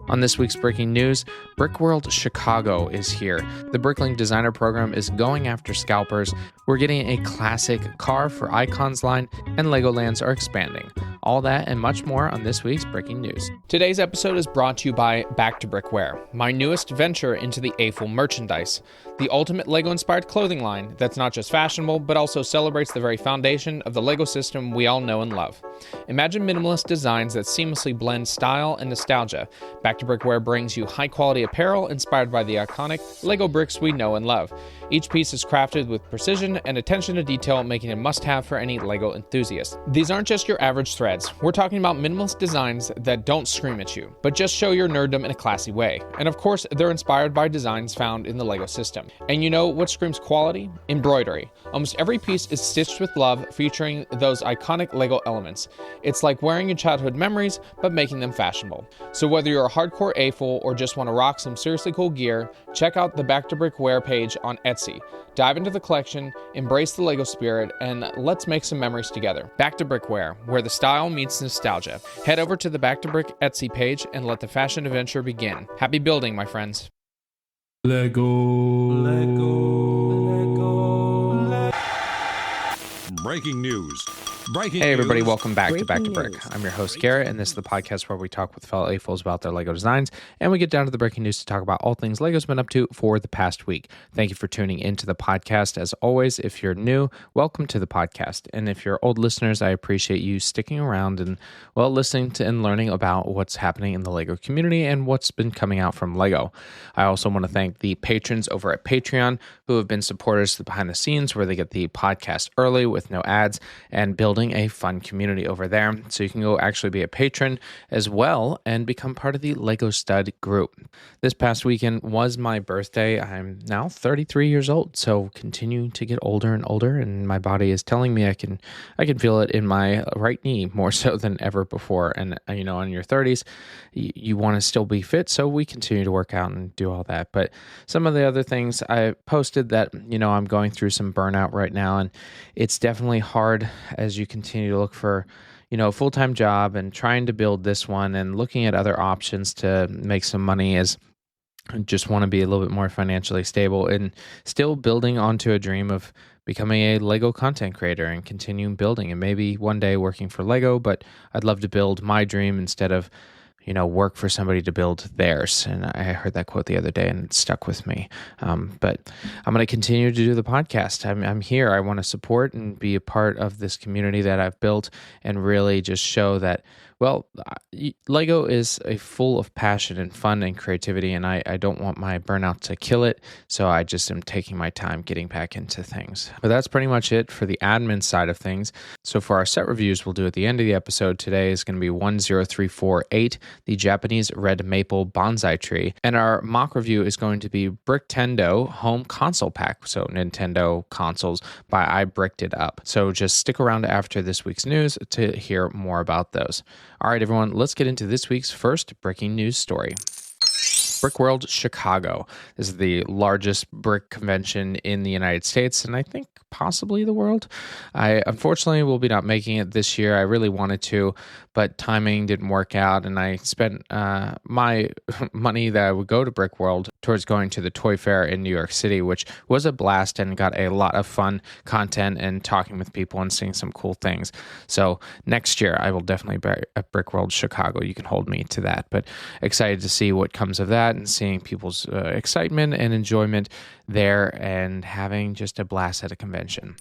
On this week's breaking news, Brickworld Chicago is here. The BrickLink Designer Program is going after scalpers. We're getting a classic car for icons line, and LEGOLANDs are expanding. All that and much more on this week's breaking news. Today's episode is brought to you by Back to Brickwear, my newest venture into the AFL merchandise, the ultimate LEGO-inspired clothing line that's not just fashionable, but also celebrates the very foundation of the LEGO system we all know and love. Imagine minimalist designs that seamlessly blend style and nostalgia. Back to Brickwear brings you high-quality apparel inspired by the iconic LEGO bricks we know and love. Each piece is crafted with precision and attention to detail, making it a must-have for any LEGO enthusiast. These aren't just your average threads. We're talking about minimalist designs that don't scream at you, but just show your nerddom in a classy way. And of course, they're inspired by designs found in the LEGO system. And you know what screams quality? Embroidery. Almost every piece is stitched with love, featuring those iconic LEGO elements. It's like wearing your childhood memories, but making them fashionable. So whether you're a hardcore AFL or just want to rock some seriously cool gear, check out the Back to Brickwear page on Etsy. Dive into the collection, embrace the LEGO spirit, and let's make some memories together. Back to Brickwear, where the style meets nostalgia. Head over to the Back to Brick Etsy page and let the fashion adventure begin. Happy building, my friends. Lego. Breaking news. Hey everybody, welcome back to Back to Brick. I'm your host Garrett, and this is the podcast where we talk with fellow AFOs about their LEGO designs, and we get down to the breaking news to talk about all things LEGO's been up to for the past week. Thank you for tuning into the podcast. As always, if you're new, welcome to the podcast. And if you're old listeners, I appreciate you sticking around and, well, listening to and learning about what's happening in the LEGO community and what's been coming out from LEGO. I also want to thank the patrons over at Patreon who have been supporters behind the scenes, where they get the podcast early with no ads and building a fun community over there. So you can go actually be a patron as well and become part of the LEGO Stud group. This past weekend was my birthday. I'm now 33 years old, so continue to get older and older, and my body is telling me I can feel it in my right knee more so than ever before. And you know, in your 30s, you want to still be fit, so we continue to work out and do all that. But some of the other things I posted that, you know, I'm going through some burnout right now, and it's definitely hard as you continue to look for, you know, a full-time job and trying to build this one and looking at other options to make some money, as I just want to be a little bit more financially stable and still building onto a dream of becoming a LEGO content creator and continuing building, and maybe one day working for LEGO, but I'd love to build my dream instead of, you know, work for somebody to build theirs. And I heard that quote the other day and it stuck with me. But I'm going to continue to do the podcast. I'm here. I want to support and be a part of this community that I've built and really just show that, well, LEGO is full of passion and fun and creativity, and I don't want my burnout to kill it, so I just am taking my time getting back into things. But that's pretty much it for the admin side of things. So for our set reviews we'll do at the end of the episode, today is going to be 10348, the Japanese red maple bonsai tree, and our mock review is going to be Bricktendo home console pack, so Nintendo consoles by I Bricked It Up. So just stick around after this week's news to hear more about those. All right, everyone, let's get into this week's first breaking news story. Brickworld Chicago. This is the largest brick convention in the United States, and I think possibly the world. I unfortunately will be not making it this year. I really wanted to, but timing didn't work out, and I spent my money that I would go to Brickworld towards going to the Toy Fair in New York City, which was a blast and got a lot of fun content and talking with people and seeing some cool things. So next year I will definitely be at Brickworld Chicago. You can hold me to that, but excited to see what comes of that and seeing people's excitement and enjoyment there and having just a blast at a convention.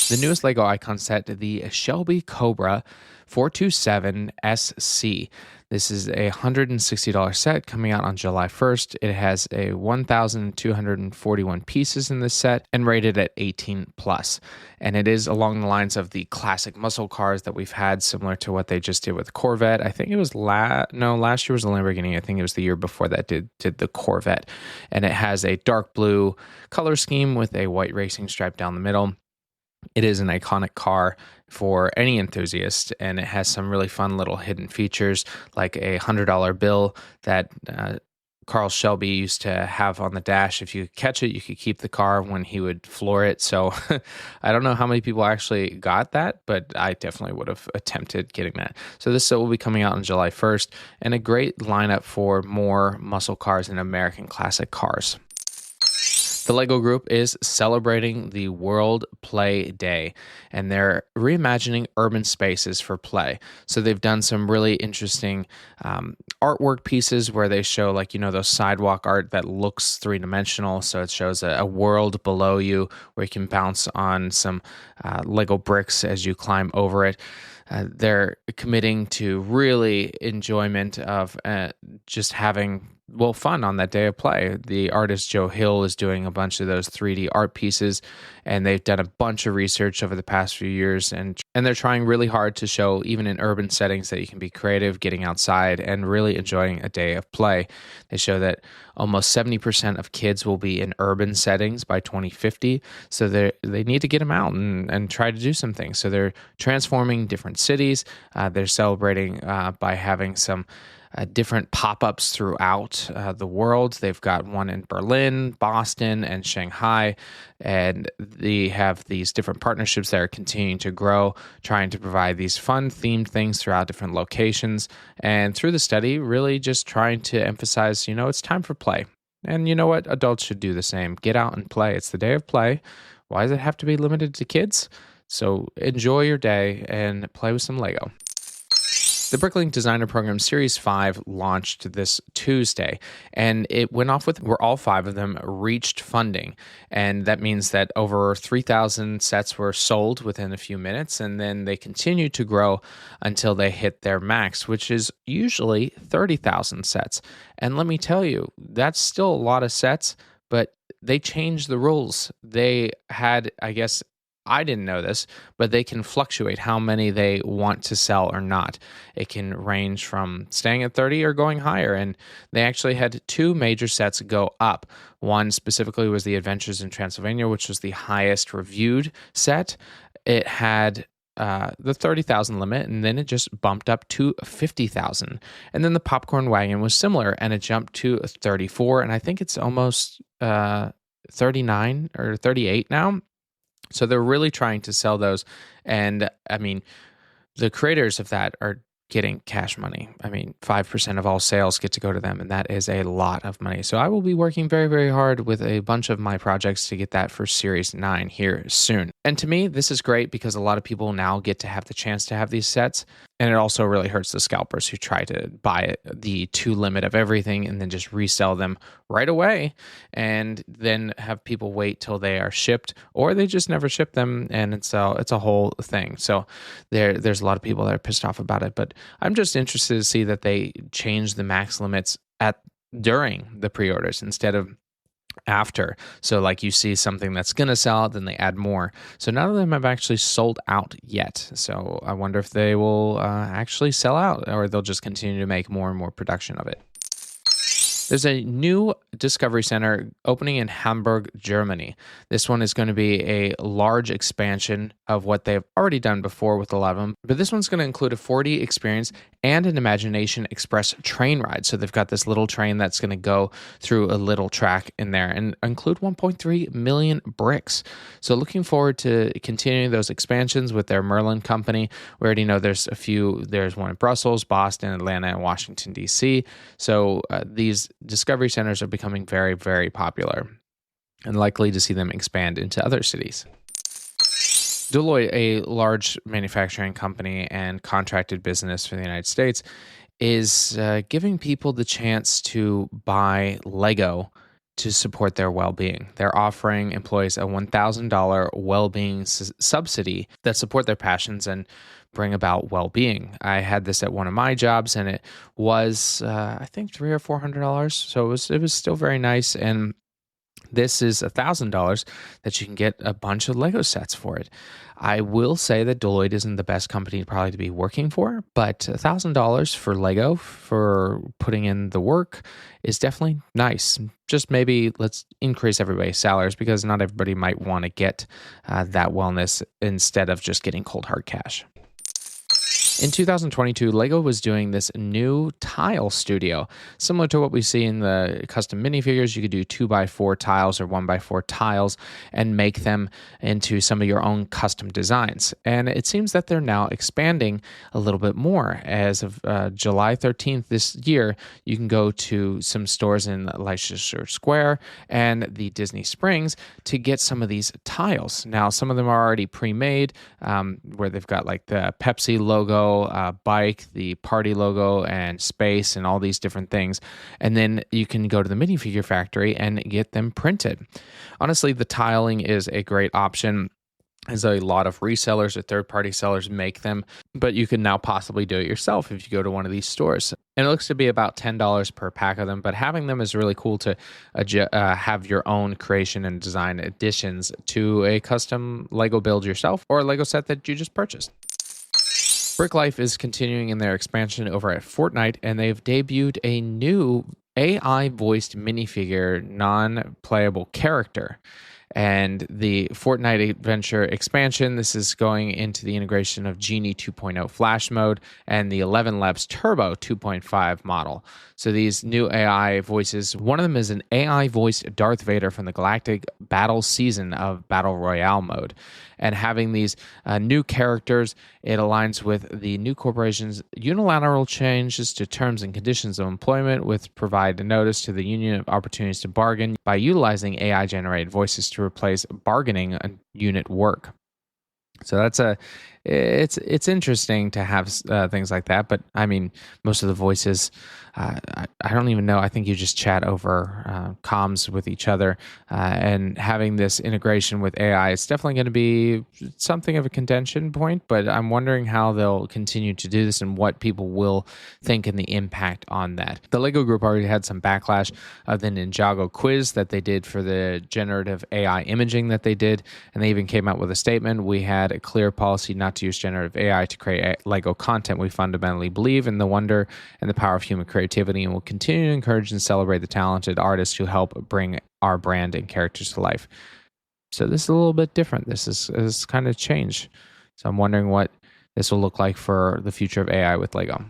The newest LEGO icon set, the Shelby Cobra 427SC. This is a $160 set coming out on July 1st. It has a 1,241 pieces in this set and rated at 18 plus. And it is along the lines of the classic muscle cars that we've had, similar to what they just did with the Corvette. I think it was last year was the Lamborghini. I think it was the year before that did the Corvette. And it has a dark blue color scheme with a white racing stripe down the middle. It is an iconic car for any enthusiast, and it has some really fun little hidden features like a $100 bill that Carl Shelby used to have on the dash. If you catch it, you could keep the car when he would floor it. So I don't know how many people actually got that, but I definitely would have attempted getting that. So this set will be coming out on July 1st, and a great lineup for more muscle cars and American classic cars. The LEGO Group is celebrating the World Play Day, and they're reimagining urban spaces for play. So they've done some really interesting artwork pieces where they show, like, those sidewalk art that looks three-dimensional. So it shows a world below you where you can bounce on some LEGO bricks as you climb over it. They're committing to really enjoyment of just having fun on that day of play. The artist Joe Hill is doing a bunch of those 3D art pieces, and they've done a bunch of research over the past few years, and they're trying really hard to show, even in urban settings, that you can be creative, getting outside, and really enjoying a day of play. They show that almost 70% of kids will be in urban settings by 2050, so they need to get them out and try to do some things. So they're transforming different cities. They're celebrating by having some different pop-ups throughout the world. They've got one in Berlin, Boston, and Shanghai, and they have these different partnerships that are continuing to grow, trying to provide these fun themed things throughout different locations. And through the study, really just trying to emphasize, it's time for play. And you know what? Adults should do the same. Get out and play. It's the day of play. Why does it have to be limited to kids? So enjoy your day and play with some Lego. The BrickLink Designer Program Series 5 launched this Tuesday, and it went off where all 5 of them reached funding. And that means that over 3,000 sets were sold within a few minutes, and then they continued to grow until they hit their max, which is usually 30,000 sets. And let me tell you, that's still a lot of sets, but they changed the rules. They had, I didn't know this, but they can fluctuate how many they want to sell or not. It can range from staying at 30 or going higher. And they actually had 2 major sets go up. One specifically was the Adventures in Transylvania, which was the highest reviewed set. It had the 30,000 limit, and then it just bumped up to 50,000. And then the Popcorn Wagon was similar, and it jumped to 34, and I think it's almost 39 or 38 now. So they're really trying to sell those. And the creators of that are getting cash money. 5% of all sales get to go to them, and that is a lot of money. So I will be working very, very hard with a bunch of my projects to get that for Series 9 here soon. And to me, this is great because a lot of people now get to have the chance to have these sets. And it also really hurts the scalpers who try to buy the 2 limit of everything and then just resell them right away, and then have people wait till they are shipped, or they just never ship them, and it's a whole thing. So there's a lot of people that are pissed off about it, but I'm just interested to see that they change the max limits during the pre-orders instead of after. So like you see something that's going to sell, then they add more. So none of them have actually sold out yet. So I wonder if they will actually sell out, or they'll just continue to make more and more production of it. There's a new Discovery Center opening in Hamburg, Germany. This one is going to be a large expansion of what they've already done before with a lot of them, but this one's going to include a 4D experience and an Imagination Express train ride. So they've got this little train that's going to go through a little track in there and include 1.3 million bricks. So looking forward to continuing those expansions with their Merlin company. We already know there's one in Brussels, Boston, Atlanta, and Washington, D.C. So these Discovery Centers are becoming very, very popular, and likely to see them expand into other cities. Deloitte, a large manufacturing company and contracted business for the United States, is giving people the chance to buy Lego to support their well-being. They're offering employees a $1,000 well-being subsidy that support their passions and bring about well-being. I had this at one of my jobs, and it was I think $300 or $400. So it was still very nice. And this is $1,000 that you can get a bunch of Lego sets for it. I will say that Deloitte isn't the best company probably to be working for, but $1,000 for Lego for putting in the work is definitely nice. Just maybe let's increase everybody's salaries, because not everybody might want to get that wellness instead of just getting cold hard cash. In 2022, LEGO was doing this new tile studio. Similar to what we see in the custom minifigures, you could do 2x4 tiles or 1x4 tiles and make them into some of your own custom designs. And it seems that they're now expanding a little bit more. As of July 13th this year, you can go to some stores in Leicester Square and the Disney Springs to get some of these tiles. Now, some of them are already pre-made, where they've got like the Pepsi logo, bike, the party logo, and space, and all these different things. And then you can go to the minifigure factory and get them printed. Honestly, the tiling is a great option, as a lot of resellers or third-party sellers make them, but you can now possibly do it yourself if you go to one of these stores. And it looks to be about $10 per pack of them, but having them is really cool to have your own creation and design additions to a custom Lego build yourself or a Lego set that you just purchased. BrickLife is continuing in their expansion over at Fortnite, and they've debuted a new AI-voiced minifigure non-playable character. And the Fortnite Adventure expansion, this is going into the integration of Genie 2.0 Flash mode and the 11 Labs Turbo 2.5 model. So these new AI voices, one of them is an AI voiced Darth Vader from the Galactic Battle season of Battle Royale mode. And having these new characters, it aligns with the new corporation's unilateral changes to terms and conditions of employment, which provide a notice to the union of opportunities to bargain by utilizing AI-generated voices to replace bargaining unit work. So it's interesting to have things like that. But I mean, most of the voices, I don't even know. I think you just chat over comms with each other, and having this integration with AI, it's definitely going to be something of a contention point. But I'm wondering how they'll continue to do this and what people will think and the impact on that. The Lego Group already had some backlash of the Ninjago quiz that they did for the generative AI imaging that they did, and they even came out with a statement. We had a clear policy not to use generative AI to create Lego content. We fundamentally believe in the wonder and the power of human creativity, and will continue to encourage and celebrate the talented artists who help bring our brand and characters to life. So this is a little bit different. This is kind of change. So I'm wondering what this will look like for the future of AI with Lego.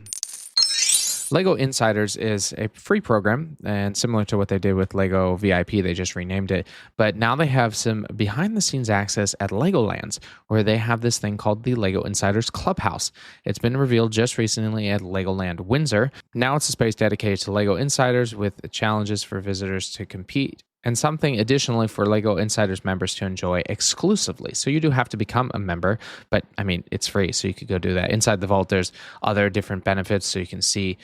Lego Insiders is a free program, and similar to what they did with Lego VIP, they just renamed it. But now they have some behind-the-scenes access at LEGOLAND, where they have this thing called the Lego Insiders Clubhouse. It's been revealed just recently at LEGOLAND Windsor. Now it's a space dedicated to Lego Insiders with challenges for visitors to compete, and something additionally for Lego Insiders members to enjoy exclusively. So you do have to become a member, but I mean, it's free, so you could go do that. Inside the vault, there's other different benefits, so you can see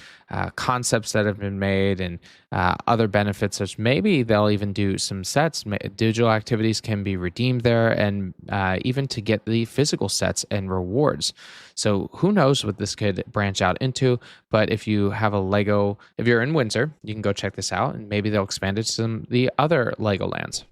concepts that have been made and other benefits, such maybe they'll even do some sets. Digital activities can be redeemed there, and even to get the physical sets and rewards. So who knows what this could branch out into, but if you have a Lego, if you're in Windsor, you can go check this out, and maybe they'll expand it to some of the other LEGOLANDs.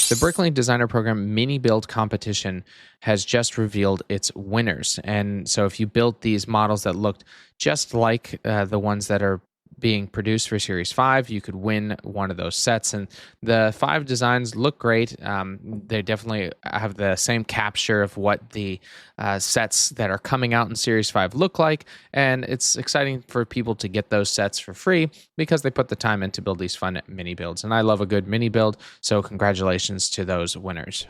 The BrickLink Designer Program mini build competition has just revealed its winners. And so if you built these models that looked just like the ones that are being produced for Series 5, you could win one of those sets. And the 5 designs look great. They definitely have the same capture of what the sets that are coming out in Series 5 look like. And it's exciting for people to get those sets for free because they put the time in to build these fun mini builds. And I love a good mini build, so congratulations to those winners.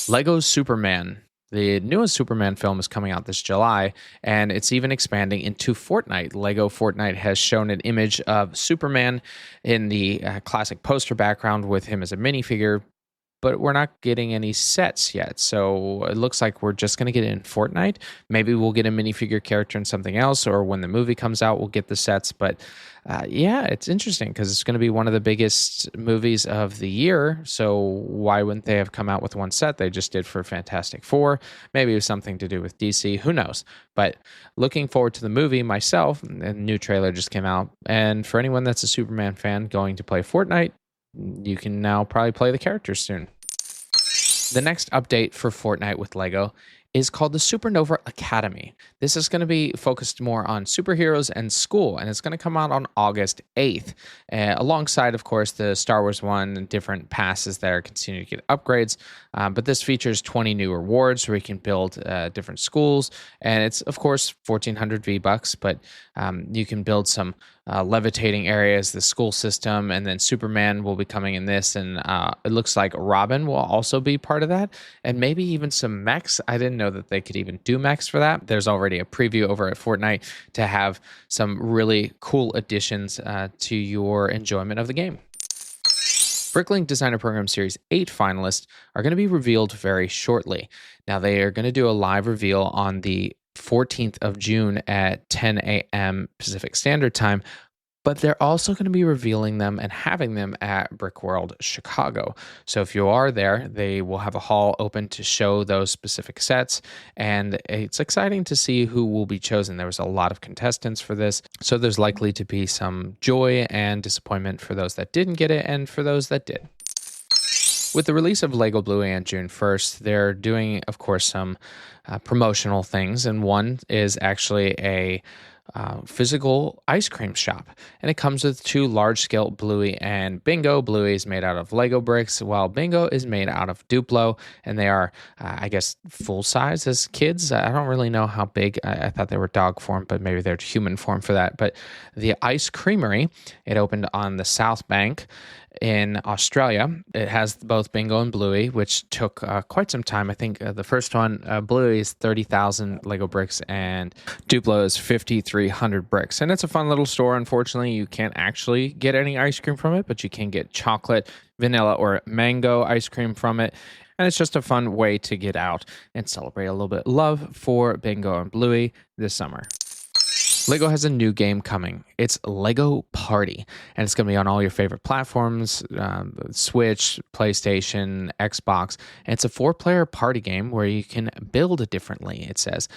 Lego Superman. The newest Superman film is coming out this July, and it's even expanding into Fortnite. Lego Fortnite has shown an image of Superman in the classic poster background with him as a minifigure, but we're not getting any sets yet. So it looks like we're just going to get it in Fortnite. Maybe we'll get a minifigure character in something else, or when the movie comes out, we'll get the sets. But yeah, it's interesting because it's going to be one of the biggest movies of the year. So why wouldn't they have come out with one set? They just did for Fantastic Four. Maybe it was something to do with DC. Who knows? But looking forward to the movie myself. A new trailer just came out. And for anyone that's a Superman fan going to play Fortnite, you can now probably play the characters soon. The next update for Fortnite with Lego is called the Supernova Academy. This is going to be focused more on superheroes and school, and it's going to come out on August 8th, alongside, of course, the Star Wars one and different passes that are continuing to get upgrades. But this features 20 new rewards where you can build different schools, and it's, of course, 1,400 V-Bucks, but you can build some levitating areas, the school system, and then Superman will be coming in this, and it looks like Robin will also be part of that, and maybe even some mechs. I didn't know that they could even do mechs for that. There's already a preview over at Fortnite to have some really cool additions to your enjoyment of the game. BrickLink Designer Program Series 8 finalists are going to be revealed very shortly. Now, they are going to do a live reveal on the 14th of June at 10 a.m. Pacific Standard Time, but they're also going to be revealing them and having them at Brickworld Chicago. So if you are there, they will have a hall open to show those specific sets, and it's exciting to see who will be chosen. There was a lot of contestants for this, so there's likely to be some joy and disappointment for those that didn't get it and for those that did. With the release of LEGO Bluey on June 1st, they're doing, of course, some promotional things, and one is actually a physical ice cream shop, and it comes with 2 large-scale Bluey and Bingo. Bluey is made out of Lego bricks, while Bingo is made out of Duplo, and they are, I guess, full size as kids. I don't really know how big. I thought they were dog form, but maybe they're human form for that. But the Ice Creamery, it opened on the South Bank in Australia. It has both Bingo and Bluey, which took quite some time. I think the first one, Bluey, is 30,000 Lego bricks, and Duplo is 5,300 bricks. And it's a fun little store. Unfortunately, you can't actually get any ice cream from it, but you can get chocolate, vanilla, or mango ice cream from it. And it's just a fun way to get out and celebrate a little bit of love for Bingo and Bluey this summer. LEGO has a new game coming. It's LEGO Party, and it's going to be on all your favorite platforms, Switch, PlayStation, Xbox. And it's a 4-player party game where you can build differently, it says.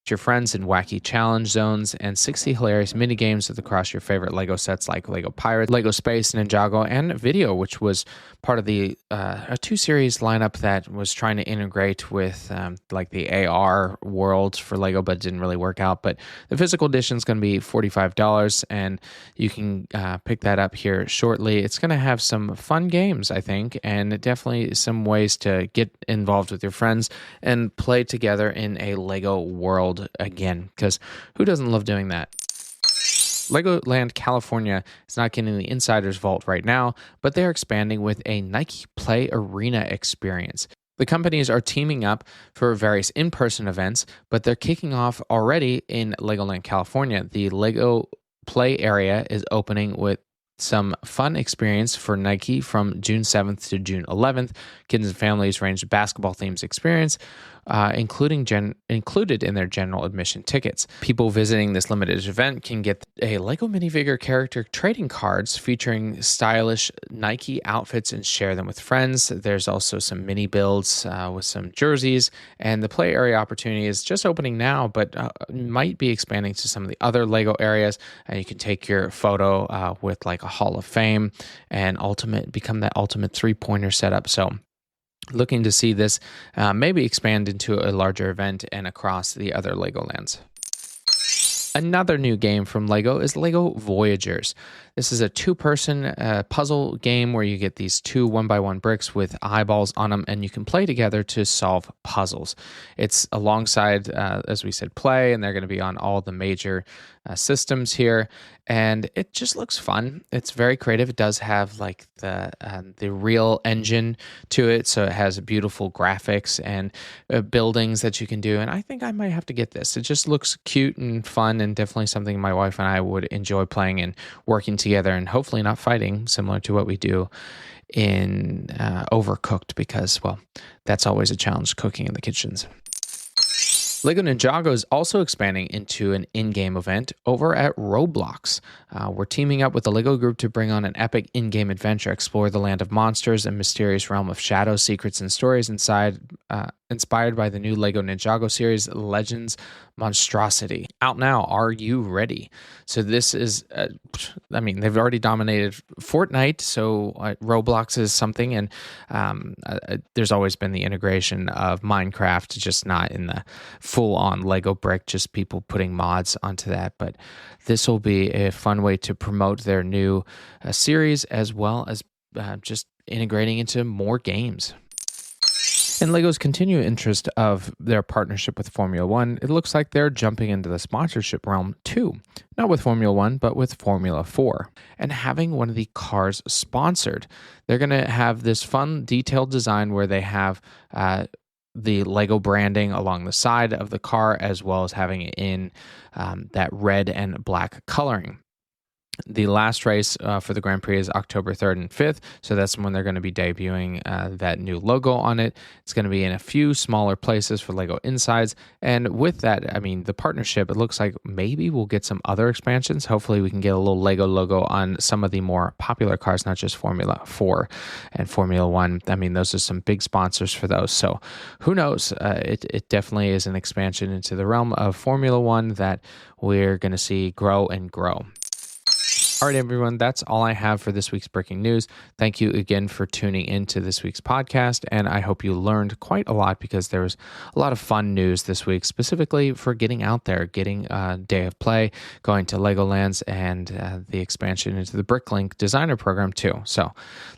Your friends in wacky challenge zones and 60 hilarious mini games across your favorite LEGO sets like LEGO Pirates, LEGO Space, Ninjago, and Video, which was part of the a 2-series lineup that was trying to integrate with like the AR world for LEGO, but didn't really work out. But the physical edition is going to be $45, and you can pick that up here shortly. It's going to have some fun games, I think, and definitely some ways to get involved with your friends and play together in a LEGO world again, because who doesn't love doing that? LEGOLAND California is not getting the Insider's Vault right now, but they're expanding with a Nike Play Arena experience. The companies are teaming up for various in-person events, but they're kicking off already in LEGOLAND California. The LEGO Play area is opening with some fun experience for Nike from June 7th to June 11th. Kids and families range basketball themes experience, included in their general admission tickets. People visiting this limited event can get a LEGO Minifigure character trading cards featuring stylish Nike outfits and share them with friends. There's also some mini builds with some jerseys, and the play area opportunity is just opening now, but might be expanding to some of the other LEGO areas, and you can take your photo with like a Hall of Fame and become that ultimate 3-pointer setup. So looking to see this maybe expand into a larger event and across the other LEGOLANDs. Another new game from LEGO is LEGO Voyagers. This is a 2-person puzzle game where you get these 2 1x1 bricks with eyeballs on them, and you can play together to solve puzzles. It's alongside, as we said, Play, and they're going to be on all the major systems here, and it just looks fun. It's very creative. It does have like the real engine to it, so it has beautiful graphics and buildings that you can do, and I think I might have to get this. It just looks cute and fun, and definitely something my wife and I would enjoy playing and working together, and hopefully not fighting, similar to what we do in Overcooked, because, well, that's always a challenge, cooking in the kitchens. LEGO Ninjago is also expanding into an in-game event over at Roblox. We're teaming up with the LEGO Group to bring on an epic in-game adventure, explore the land of monsters and mysterious realm of shadows, secrets, and stories inside inspired by the new LEGO Ninjago series, Legends Monstrosity. Out now. Are you ready? So this is, they've already dominated Fortnite, so Roblox is something, and there's always been the integration of Minecraft, just not in the full-on LEGO brick, just people putting mods onto that. But this will be a fun way to promote their new series, as well as just integrating into more games. In LEGO's continued interest of their partnership with Formula One, it looks like they're jumping into the sponsorship realm too. Not with Formula One, but with Formula 4. And having one of the cars sponsored. They're going to have this fun, detailed design where they have the LEGO branding along the side of the car, as well as having it in that red and black coloring. The last race for the Grand Prix is October 3rd and 5th, so that's when they're going to be debuting that new logo on it. It's going to be in a few smaller places for LEGO Insides, and with that, the partnership, it looks like maybe we'll get some other expansions. Hopefully we can get a little LEGO logo on some of the more popular cars, not just Formula 4 and Formula 1. Those are some big sponsors for those, so who knows? It definitely is an expansion into the realm of Formula 1 that we're going to see grow and grow. All right, everyone, that's all I have for this week's breaking news. Thank you again for tuning into this week's podcast, and I hope you learned quite a lot because there was a lot of fun news this week, specifically for getting out there, getting a day of play, going to LEGOLANDs, and the expansion into the BrickLink Designer Program too. So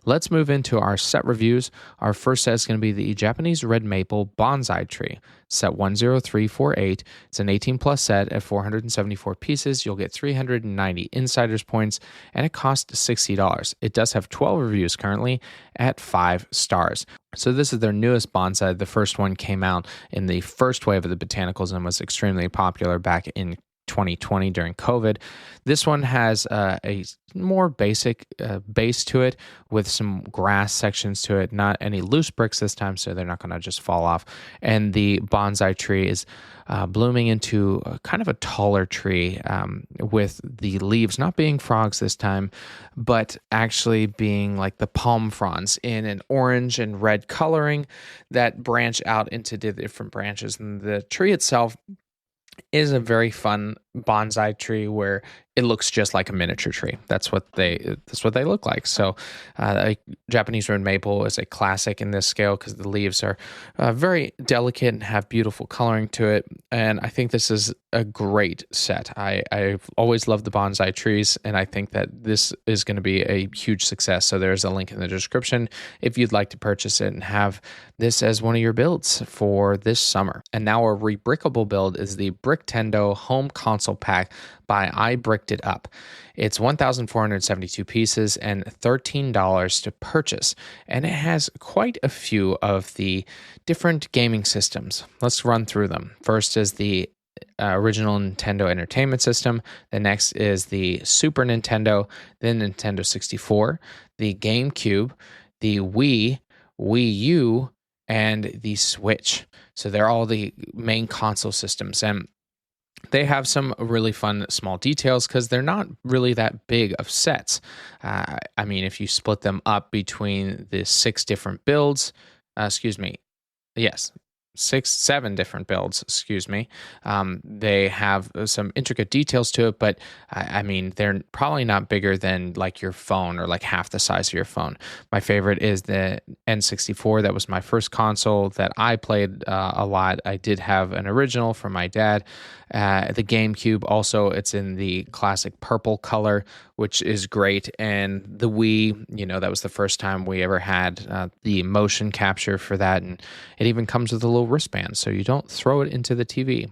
let's move into our set reviews. Our first set is going to be the Japanese Red Maple Bonsai Tree. Set 10348. It's an 18+ set at 474 pieces. You'll get 390 insiders points, and it costs $60. It does have 12 reviews currently at 5 stars. So this is their newest bonsai. The first one came out in the first wave of the botanicals and was extremely popular back in 2020 during COVID. This one has a more basic base to it with some grass sections to it, not any loose bricks this time, so they're not going to just fall off. And the bonsai tree is blooming into kind of a taller tree with the leaves not being frogs this time, but actually being like the palm fronds in an orange and red coloring that branch out into different branches. And the tree itself is a very fun bonsai tree where it looks just like a miniature tree. That's what they look like. So a Japanese red maple is a classic in this scale because the leaves are very delicate and have beautiful coloring to it. And I think this is a great set. I've always loved the bonsai trees, and I think that this is going to be a huge success. So there's a link in the description if you'd like to purchase it and have this as one of your builds for this summer. And now our rebrickable build is the Bricktendo Home Console Pack by I Bricked It Up. It's 1,472 pieces and $13 to purchase, and it has quite a few of the different gaming systems. Let's run through them. First is the original Nintendo Entertainment System. The next is the Super Nintendo, then Nintendo 64, the GameCube, the Wii, Wii U, and the Switch. So they're all the main console systems, and they have some really fun small details because they're not really that big of sets. If you split them up between the 6 different builds, seven different builds, they have some intricate details to it, but they're probably not bigger than like your phone or like half the size of your phone. My favorite is the N64. That was my first console that I played a lot. I did have an original from my dad. The GameCube also, it's in the classic purple color, which is great. And the Wii, that was the first time we ever had the motion capture for that. And it even comes with a little wristband, so you don't throw it into the TV.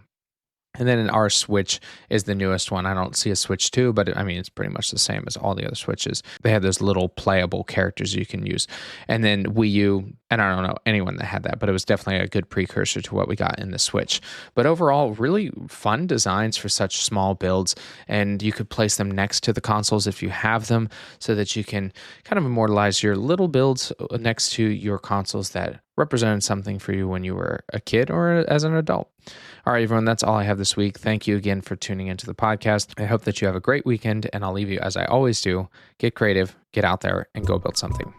And then our Switch is the newest one. I don't see a Switch 2, but it's pretty much the same as all the other Switches. They have those little playable characters you can use. And then Wii U, and I don't know anyone that had that, but it was definitely a good precursor to what we got in the Switch. But overall, really fun designs for such small builds, and you could place them next to the consoles if you have them, so that you can kind of immortalize your little builds next to your consoles that represented something for you when you were a kid or as an adult. All right, everyone, that's all I have this week. Thank you again for tuning into the podcast. I hope that you have a great weekend, and I'll leave you as I always do. Get creative, get out there, and go build something.